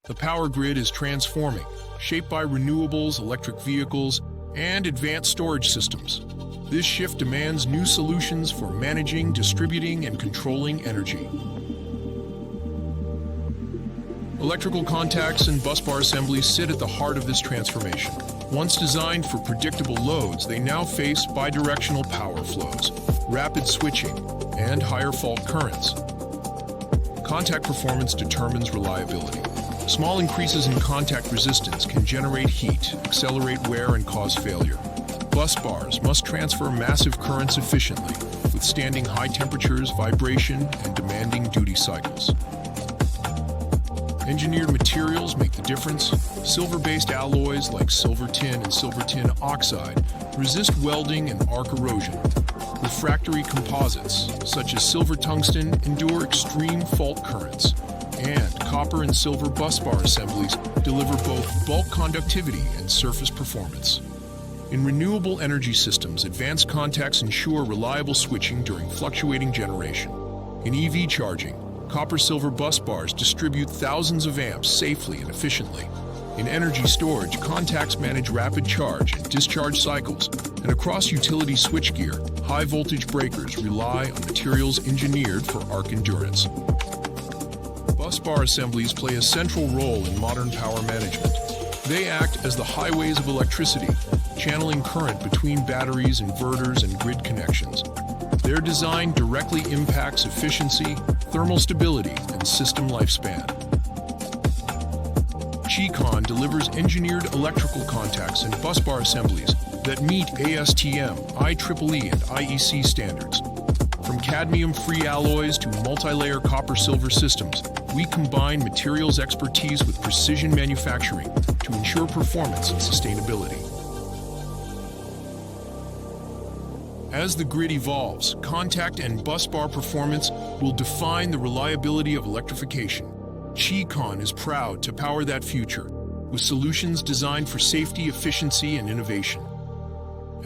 The power grid is transforming, shaped by renewables, electric vehicles, and advanced storage systems. This shift demands new solutions for managing, distributing, and controlling energy. Electrical contacts and busbar assemblies sit at the heart of this transformation. Once designed for predictable loads, they now face bidirectional power flows, rapid switching, and higher fault currents. Contact performance determines reliability. Small increases in contact resistance can generate heat, accelerate wear, and cause failure. Bus bars must transfer massive currents efficiently, withstanding high temperatures, vibration, and demanding duty cycles. Engineered materials make the difference. Silver-based alloys like silver tin and silver tin oxide resist welding and arc erosion. Refractory composites, such as silver tungsten, endure extreme fault currents. And copper and silver busbar assemblies deliver both bulk conductivity and surface performance. In renewable energy systems, advanced contacts ensure reliable switching during fluctuating generation. In EV charging, copper-silver bus bars distribute thousands of amps safely and efficiently. In energy storage, contacts manage rapid charge and discharge cycles, and across utility switchgear, high-voltage breakers rely on materials engineered for arc endurance. Bus bar assemblies play a central role in modern power management. They act as the highways of electricity, channeling current between batteries, inverters, and grid connections. Their design directly impacts efficiency, thermal stability, and system lifespan. Checon delivers engineered electrical contacts and busbar assemblies that meet ASTM, IEEE, and IEC standards. From cadmium-free alloys to multi-layer copper-silver systems, we combine materials expertise with precision manufacturing to ensure performance and sustainability. As the grid evolves, contact and busbar performance will define the reliability of electrification. Checon is proud to power that future with solutions designed for safety, efficiency, and innovation.